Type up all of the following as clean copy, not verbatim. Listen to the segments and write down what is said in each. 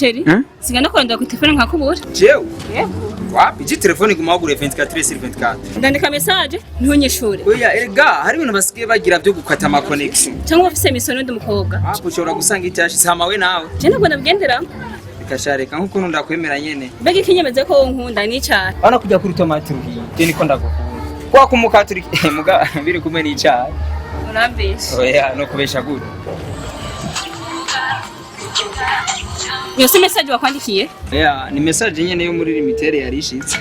Sheri, sigana kwenda ku telefone nkakubura. Jewe? Yego. Wapi ji telefone gumagure 24/24. Ndandika message ntunyishure. Oya erega hari ibintu basigaye bagira byo gukata ama connection. Cyangwa ufise misono ndi mukobwa. Hapo ushobora gusanga icyashitse hamawe nawe. Je ntabwo nabigendera. Bikashareka nkuko ndakwemera nyene. Mbega ikinyemeze ko nkunda ni cyane. Bana kujya kuri tomate ruhiye. Je niko ndagukunda. Kwa kumukaturi muga biri kumwe n'icyayi. Urambesha. Oya no kubesha gute. Yose message wakwandikiye? Yeah, ni message nyene yo muri limitere yarishitse.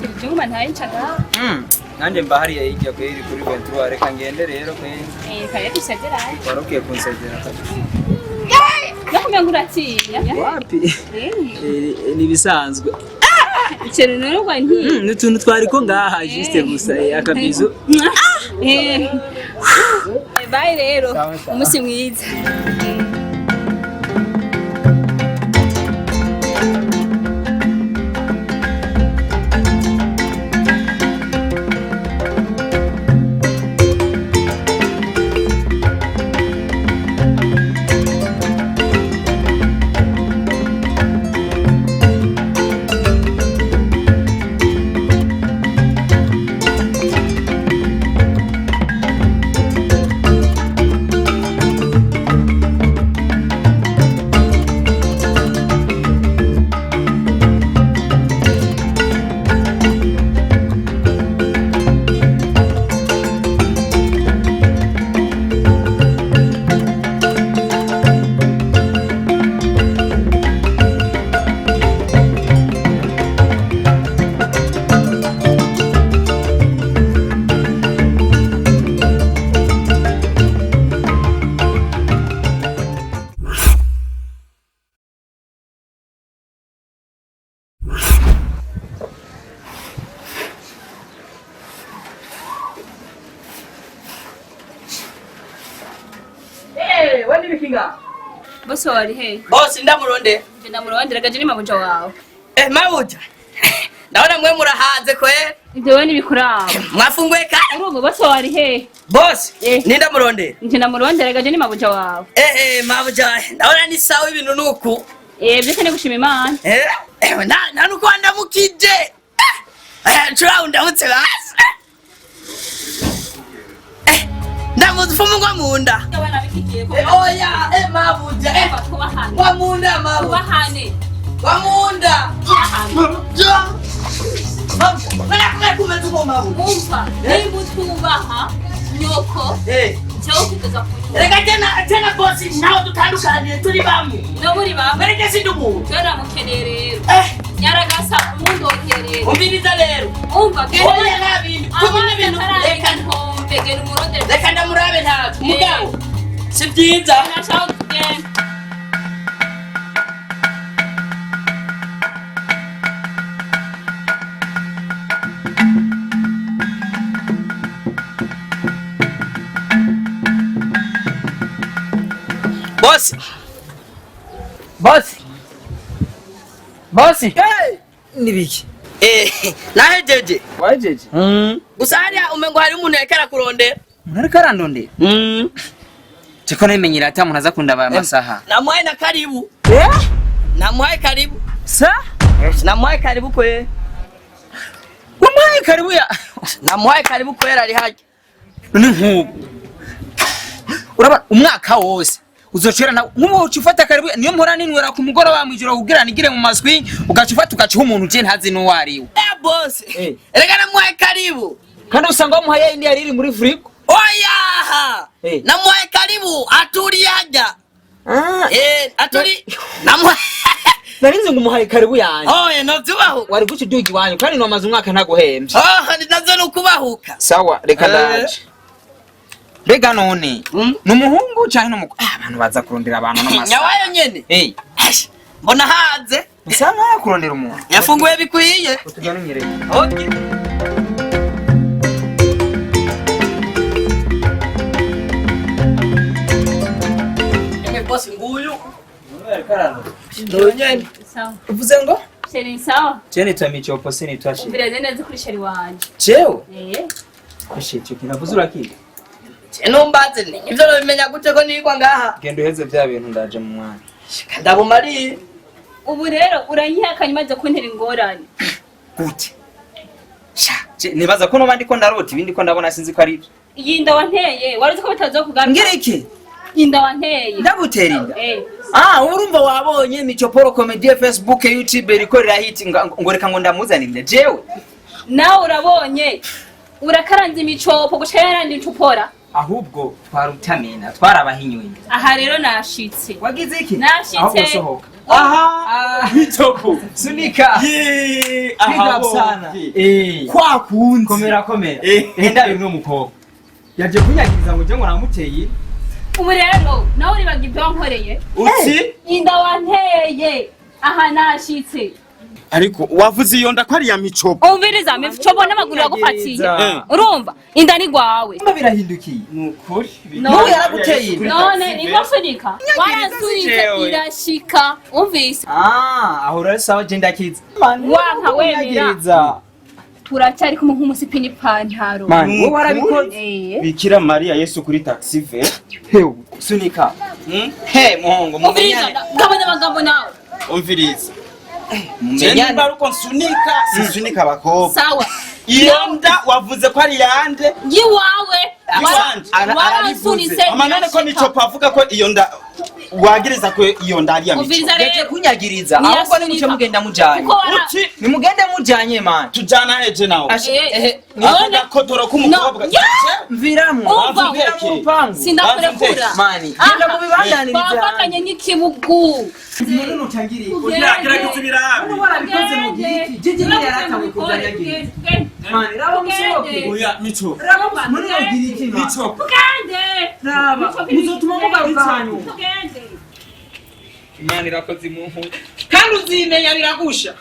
Sijuma ntayicaga. Nanje mbahari yijya kweri kuri 23 reka ngende rero kweri. Kare dusegera. Warukiye kunsegera kabisa. Yakumyanguratinya. Wapi? Ni bisanzwe. Ikintu rero kwa nti. N'utuntu twariko ngaha juste gusa akabizo. Bye rero. Umusi mwiza. Wani bikinga? Bosi wari he? Bosi ndamurondera. Ndamurondera gaje ni mabuja wawe. Mabuja. Naona mwe murahaze kweli. Ibyo we nibikuraba. Mwafunguye ka? Urumva bosi wari he? Bosi, ni ndamurondera. Ndamurondera gaje ni mabuja wawe. Mabuja. Naona ni sawa ibintu nuku. Byose ne gushima Imana. Na nuko ndamukije. Nchura undamutse basi. Ndamufumu ngwa munda. Oya, mabuja. Ngwa munda mabuja. Kubahane. Ngwa munda. Mwana kumeza mabuja. Umva, ni mutubaha nyoko. Cyo kugeza ku. Reka tena bosi naho dutandukanye turi bamwe. No muri bamwe. Mereke sindumu. Cyora mukenere. Nyaragasa umundo kerere. Umviriza rero. Umva gere. Oya nabindi. Kumwe bintu reka ntombegera umurondera. Reka ndamurabe ntazo. Mugabo. Si byiza. Nashaka kugenda. Bosi. Bosi. Bosi. Nibiki? Nahejeje. Wajeje? Gusa hariya umengo hari umuntu yakara kurondera. Umuntu karandonde? Chiko nemenyira ata umuntu aza kundaba amasaha. Namuhaye na karibu. Namuhaye karibu. Sa? Namuhaye karibu kwe. Wamuhaye karibu ya? Namuhaye karibu kwera ari haje. Ni nkubu. Uraba umwaka wose. Uzocera na nkubu ucifata karibu niyo mpora ninwera ku mugoro wa mwijoro kugira nigire mu maswi ugacifata ugaciha umuntu je ntazi no wariwe. Boss. Erega namuhaye karibu. Kandi usanga wamuhaye indi yariri muri frigo. Oya! Namuhaye karibu aturi haja. Aturi namuhaye. Narinze ngumuhaye karibu yanje. Oya no tubaho. Wari guci dugi wanyu kandi no mazu umwaka ntaguhembye. Nazo nukubahuka. Sawa reka ndaje. Bega none numuhungu cyane n'umuko abantu baza kurondera abantu no masa. Nyawayo nyene. Mbona haze. Usanga yakurondera umuntu. Yafunguye bikwiye. Utujyana nyereye. Okay. Boss nguyu. Ndonyene. Sawa. uvuze ngo Sheri sawa. je nitwa micopo sinitwa shi Umvira neza kuri sheri wanje. jewe Eh. cyo kinavuze urakiga Numbaze ivyo nabimenya gute ko nirwa ngaha. genda uheze bya bintu ndaje mu mwana Ndabumariye. Ubu rero uranyihakanye maze kuntera ingorane. gute nibaza ko noba ndiko ndarota ibindi ko ndabona sinzi ko ari Iyi nda wanteye wari uzi ko bitazokugaruka. ngira iki Inda wanteye. ndagutera inda Eh. urumva wabonye Michoporo comedy Facebook YouTube rikorera hit ngo reka ngo ndamuzanire jewe Nawe urabonye urakaranze imicopo guca yarandi ncupora. ahubwo twarutamena twarabahinyuye Aha rero nashitse. wagize iki Nashitse. ahubwo sohoka Michoko. sunika Ye, big up sana Kwa kunzi. komera Enda bimwe mukobwa. Yaje kunyagiriza ngo je ngo namuteye. Ubu rero nawe uribaga ibyo wankoreye. Uti Inda wanteye. Aha nashitse. ariko wavuze iyo nda ko ari ya Michoko. Umviriza micopo n'amaguru yagufatiye. Urumva? Inda ni gwawe. mba birahindukiye Nukuri. N'ubu yaraguteye None niko sunika. Waransubiza irashika. Umvise. aho rero sawa je ndakiza Wanka wemera. Turacyari kumwe nk'umusipini pantaro. man wowe warabikoze Eh. Bikira Maria Yesu kuri taxi ve. hewe sunika he muhongo Umviriza mumenyane gabanya amagambo nawe. Umviriza. Je mumenyane nimba ruko nsunika, sinsunika abakobwa. Sawa. Iyo nda wavuze ko ari yande. Yiwawe. Yiwanje. Waransunitse. Amanone ko Michoko avuga ko iyo nda wagiriza ko iyo nda ari ya Michoko. Umviriza Yaje rero. kunyagiriza ahubwo ni muce mugenda mujanye Kuko wara- Uti nimugende mujanye man tujana heje nawe. None Akodoro k'umukobwa. mviramwo Umva. mviramwo urupangu sindakurekura. mani genda mu bibandaniriza Twafatanye n'ikibugu. umuntu utangiriye Gerageza ibirabe. warabikoze mu giti jiji ni yaratawe kuganyagira mani raba musohoke Oya Micho. raba muri yo giti Micho. raba muzotuma mugaruka hanyuma Tugende. imana irakoze imuntu kandi uzimenya biragusha